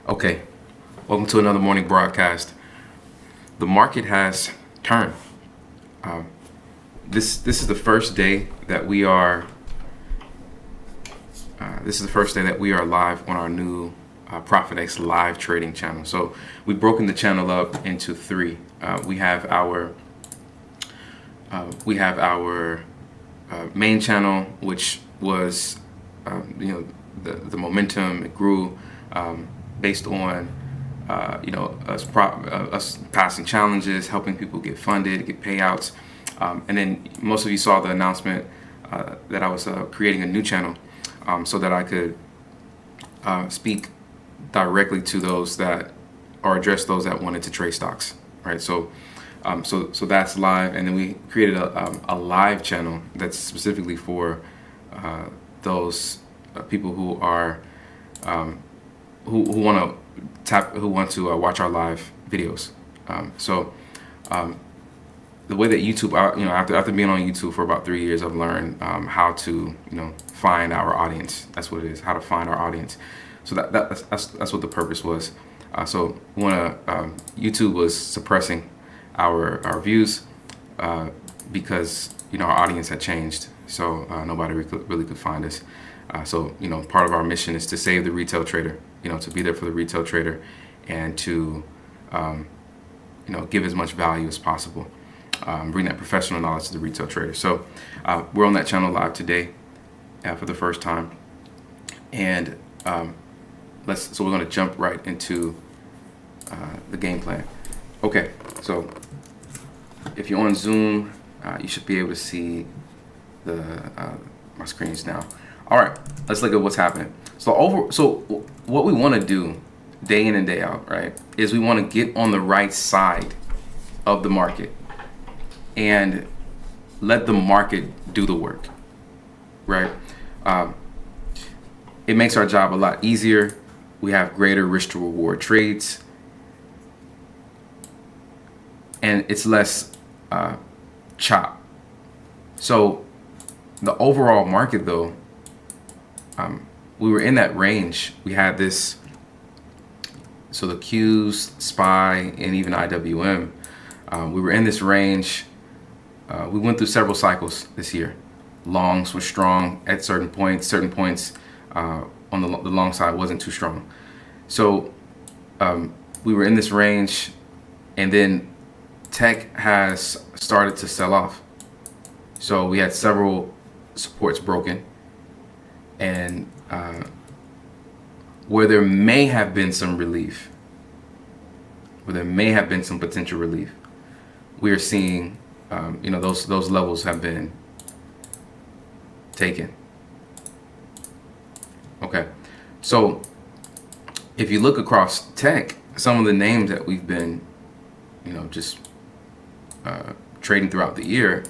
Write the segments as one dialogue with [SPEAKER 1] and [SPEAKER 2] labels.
[SPEAKER 1] Okay, welcome to another morning broadcast. The market has turned. This is the first day that we are. This is the first day that we are live on our new ProfitX live trading channel. So we've broken the channel up into three. We have our main channel, which was the momentum. It grew based on us passing challenges, helping people get funded, get payouts, and then most of you saw the announcement that I was creating a new channel so that I could speak directly to those that, or address those that wanted to trade stocks, right? So that's live, and then we created a live channel that's specifically for those people who are who want to watch our live videos. The way that YouTube, after being on YouTube for about 3 years, I've learned how to find our audience. That's what it is, how to find our audience. So that's what the purpose was. So YouTube was suppressing our views because our audience had changed. So nobody really could find us. So part of our mission is to save the retail trader. To be there for the retail trader, and to give as much value as possible. Bring that professional knowledge to the retail trader. So we're on that channel live today for the first time, and so we're going to jump right into the game plan. Okay, so if you're on Zoom, you should be able to see my screens now. All right, let's look at what's happening. So what we want to do day in and day out, right, is we want to get on the right side of the market and let the market do the work, right? It makes our job a lot easier. We have greater risk to reward trades, and it's less chop. So the overall market, though, we were in that range. We had this, so the Qs, SPY, and even IWM, we were in this range. We went through several cycles this year. Longs were strong at certain points. On the long side wasn't too strong. So we were in this range, and then tech has started to sell off. So we had several supports broken, and where there may have been some relief, where there may have been some potential relief, we are seeing those levels have been taken. Okay, so if you look across tech, some of the names that we've been just trading throughout the year,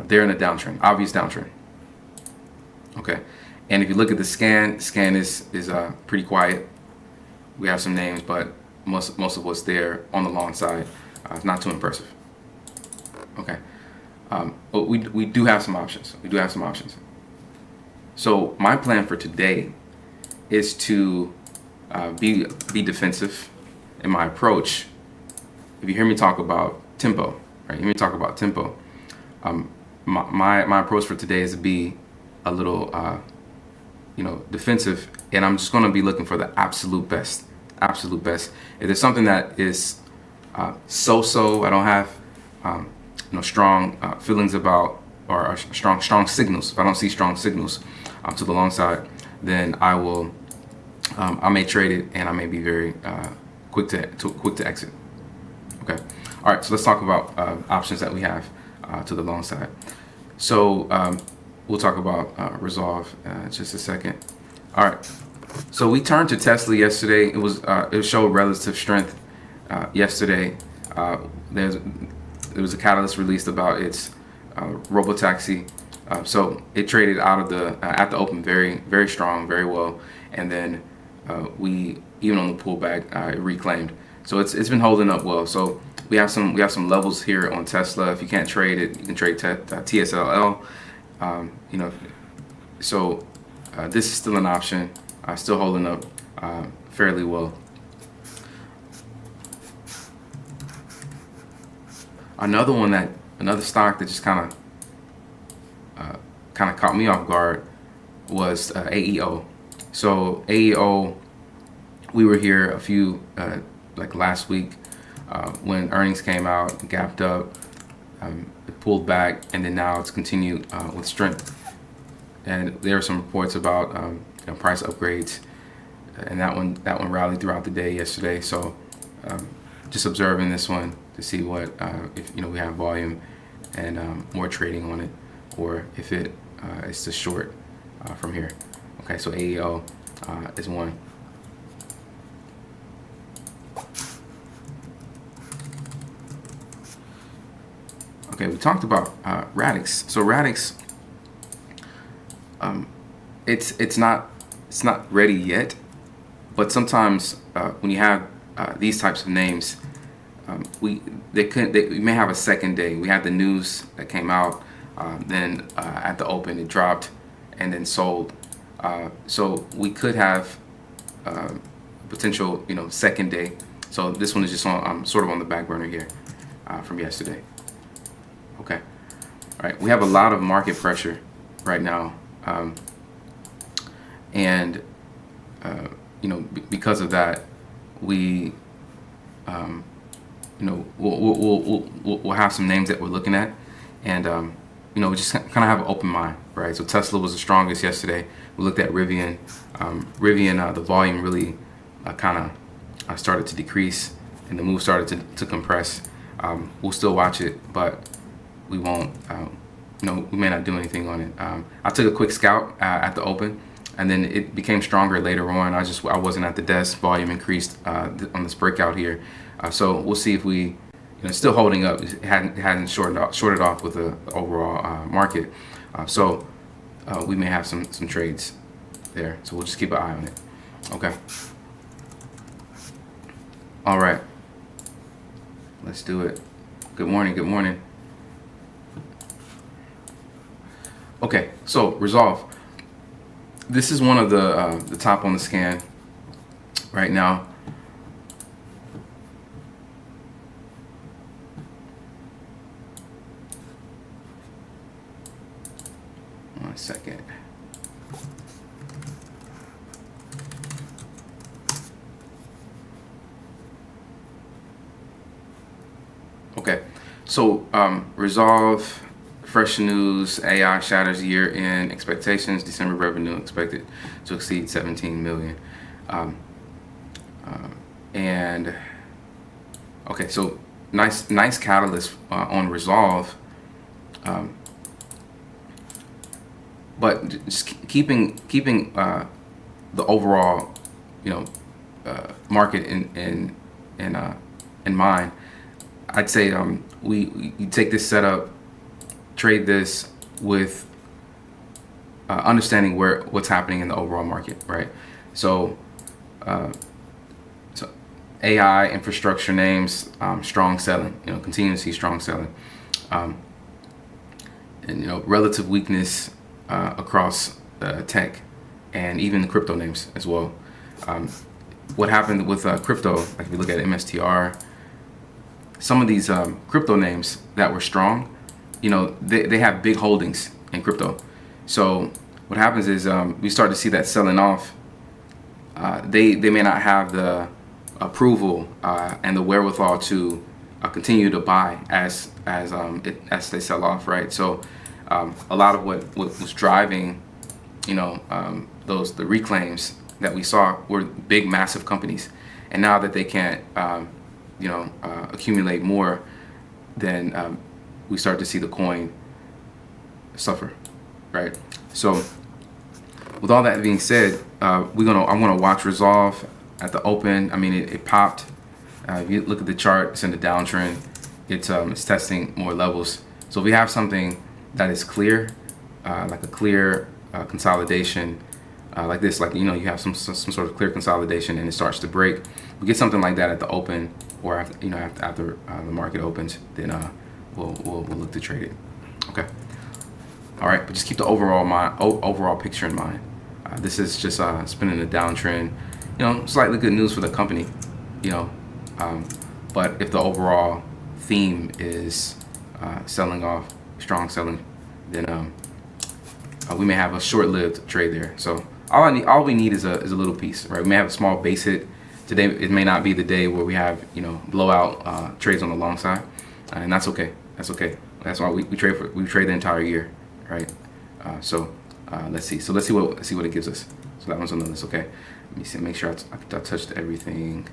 [SPEAKER 1] they're in a downtrend, obvious downtrend. Okay, and if you look at the scan is pretty quiet. We have some names, but most of what's there on the long side is not too impressive. Okay, but we do have some options. So my plan for today is to be defensive in my approach. If you hear me talk about tempo, right? My approach for today is to be a little defensive, and I'm just going to be looking for the absolute best. If there's something that is so-so, I don't have strong feelings about, or strong signals. If I don't see strong signals to the long side, then I may trade it, and I may be very quick to exit. Okay. All right. So let's talk about options that we have to the long side. So we'll talk about Resolve in just a second. All right. So we turned to Tesla yesterday. It showed relative strength yesterday. There was a catalyst released about its robotaxi. So it traded out of at the open very, very strong, very well, and then we, even on the pullback, it reclaimed. So it's been holding up well. So we have some levels here on Tesla. If you can't trade it, you can trade TSLA. So this is still an option, still holding up fairly well Another stock that just kind of caught me off guard was AEO. So AEO, we were here a few like last week when earnings came out, gapped up, it pulled back, and then now it's continued with strength. And there are some reports about price upgrades, and that one rallied throughout the day yesterday. So just observing this one to see what if we have volume and more trading on it, or if it's just short from here. Okay, so AEO is one. Okay, we talked about Radix. So Radix, it's not ready yet, but sometimes when you have these types of names, we may have a second day. We had the news that came out, then at the open it dropped, and then sold. So we could have potential, second day. So this one is just on sort of on the back burner here from yesterday. Okay, all right. We have a lot of market pressure right now, and because of that, we we'll have some names that we're looking at, and just kind of have an open mind, right? So Tesla was the strongest yesterday. We looked at Rivian. The volume really kind of started to decrease, and the move started to compress. We'll still watch it, but we won't. We may not do anything on it. I took a quick scout at the open, and then it became stronger later on. I wasn't at the desk. Volume increased on this breakout here, so we'll see if we, still holding up. It hadn't shorted off with the overall market, so we may have some trades there. So we'll just keep an eye on it. Okay. All right. Let's do it. Good morning. Good morning. Okay, so Resolve. This is one of the top on the scan right now. One second. Okay, so Resolve. Fresh news, AI shatters year-end expectations. December revenue expected to exceed 17 million. And okay, so nice catalyst on Resolve. But just keeping the overall, market in mind, I'd say you take this setup, trade this with understanding what's happening in the overall market, right? So, AI infrastructure names, strong selling, continue to see strong selling, and relative weakness across tech and even the crypto names as well. What happened with crypto? Like if you look at MSTR, some of these crypto names that were strong, they have big holdings in crypto. So what happens is we start to see that selling off. They may not have the approval and the wherewithal to continue to buy as they sell off, right? So a lot of what was driving, the reclaims that we saw were big, massive companies, and now that they can't, accumulate more, then we start to see the coin suffer, right? So with all that being said, I'm gonna watch Resolve at the open. I mean, it popped. If you look at the chart, it's in the downtrend. It's testing more levels. So if we have something that is clear, like a clear consolidation, like this, like you have some sort of clear consolidation, and it starts to break. We get something like that at the open, or after the market opens, then we'll look to trade it. Okay. All right, but just keep the overall picture in mind. This is just spinning a downtrend. Slightly good news for the company. But if the overall theme is selling off, strong selling, then we may have a short-lived trade there. So all we need is a little piece, right? We may have a small base hit today. It may not be the day where we have blowout trades on the long side, and that's okay. That's okay. That's why we trade the entire year, right? So let's see. So let's see what it gives us. So that one's on the list. Okay. Let me see. Make sure I touched everything.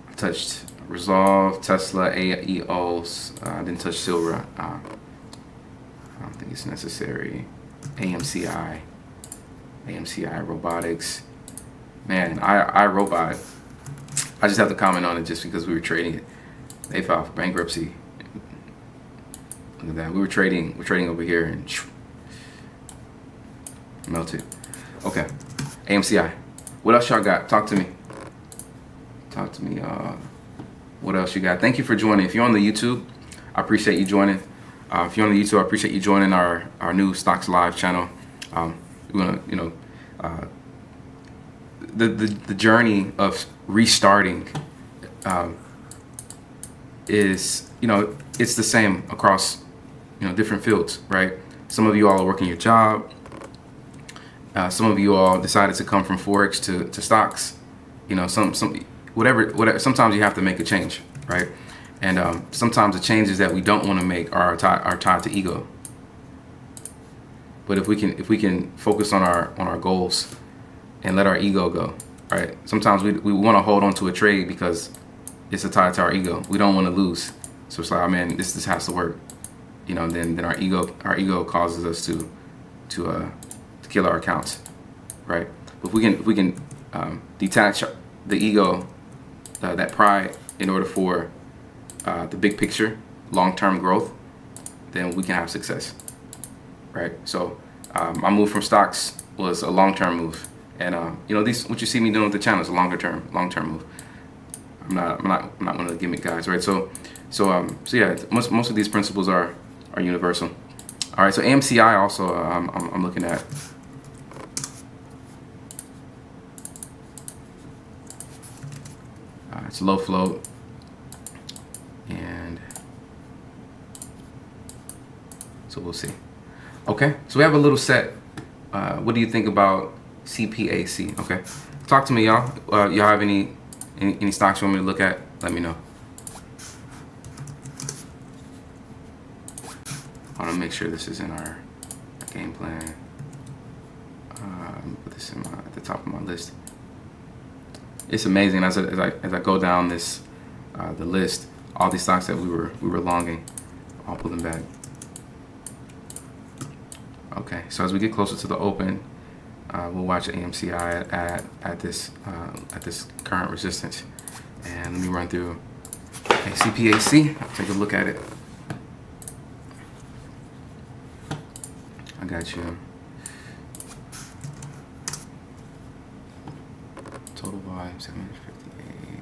[SPEAKER 1] I touched Resolve, Tesla, AEOs. I didn't touch Silver. I don't think it's necessary. AMCI Robotics. Man, iRobot. I just have to comment on it just because we were trading it. They filed for bankruptcy. Look at that. We're trading over here and melted. Okay. AMCI. What else y'all got? Talk to me. What else you got? Thank you for joining. If you're on the YouTube, I appreciate you joining. If you're on the YouTube, I appreciate you joining our new Stocks Live channel. We're gonna, the journey of restarting is, it's the same across, different fields, right? Some of you all are working your job. Some of you all decided to come from Forex to stocks. Whatever. Sometimes you have to make a change, right? And sometimes the changes that we don't want to make are tied to ego. But if we can focus on our goals and let our ego go, right? Sometimes we want to hold on to a trade because it's tied to our ego. We don't want to lose, so it's like, oh man, this has to work, Then our ego causes us to kill our accounts, right? But if we can detach the ego, that pride, in order for the big picture, long-term growth, then we can have success, right? So my move from stocks was a long-term move, and what you see me doing with the channel is a long-term move. I'm not one of the gimmick guys, right? So yeah, most of these principles are universal. All right, so AMCI also I'm looking at. It's low float, and so we'll see. Okay, so we have a little set. What do you think about CPAC? Okay, talk to me, y'all. Y'all have any stocks you want me to look at? Let me know. I want to make sure this is in our game plan. Put this at the top of my list. It's amazing as I go down the list, all these stocks that we were longing, I'll pull them back. Okay, so as we get closer to the open, we'll watch AMCI at this current resistance, and let me run through CPAC. I'll take a look at it. I got you. Total volume 758.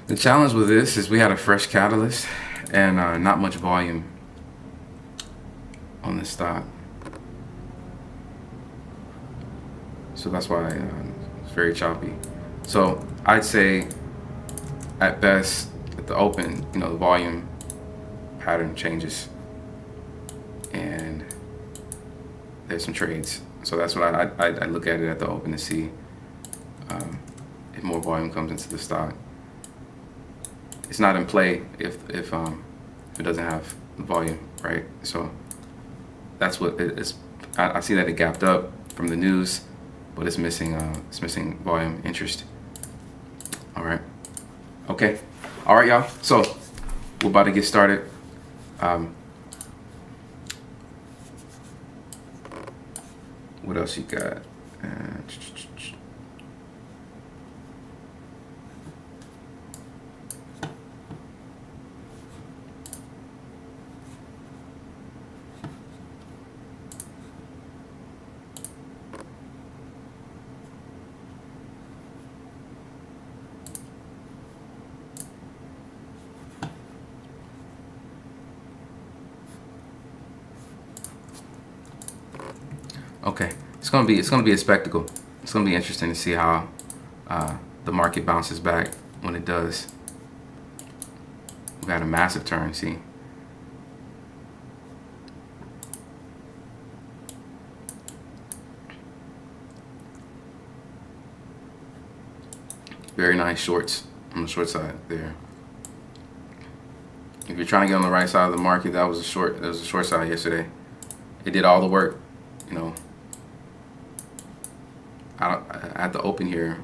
[SPEAKER 1] The challenge with this is we had a fresh catalyst and not much volume on this stock, so that's why it's very choppy. So I'd say at best at the open, the volume pattern changes and there's some trades. So that's what I look at it at the open to see if more volume comes into the stock. It's not in play if it doesn't have volume, right? So that's what it is. I see that it gapped up from the news, but it's missing volume interest. All right. Okay. All right, y'all. So we're about to get started. What else you got? Okay, it's gonna be a spectacle. It's gonna be interesting to see how the market bounces back when it does. We've had a massive turn. See, very nice shorts on the short side there. If you're trying to get on the right side of the market, that was a short. That was a short side yesterday. It did all the work, you know. I had to open here,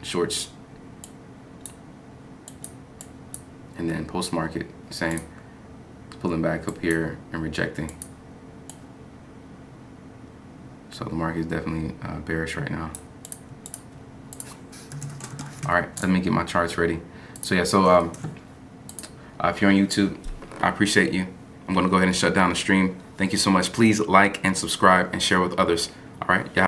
[SPEAKER 1] shorts, and then post market, same, pulling back up here and rejecting. So the market is definitely bearish right now. All right, let me get my charts ready. So yeah, so if you're on YouTube, I appreciate you. I'm gonna go ahead and shut down the stream. Thank you so much. Please like and subscribe and share with others. All right, yeah.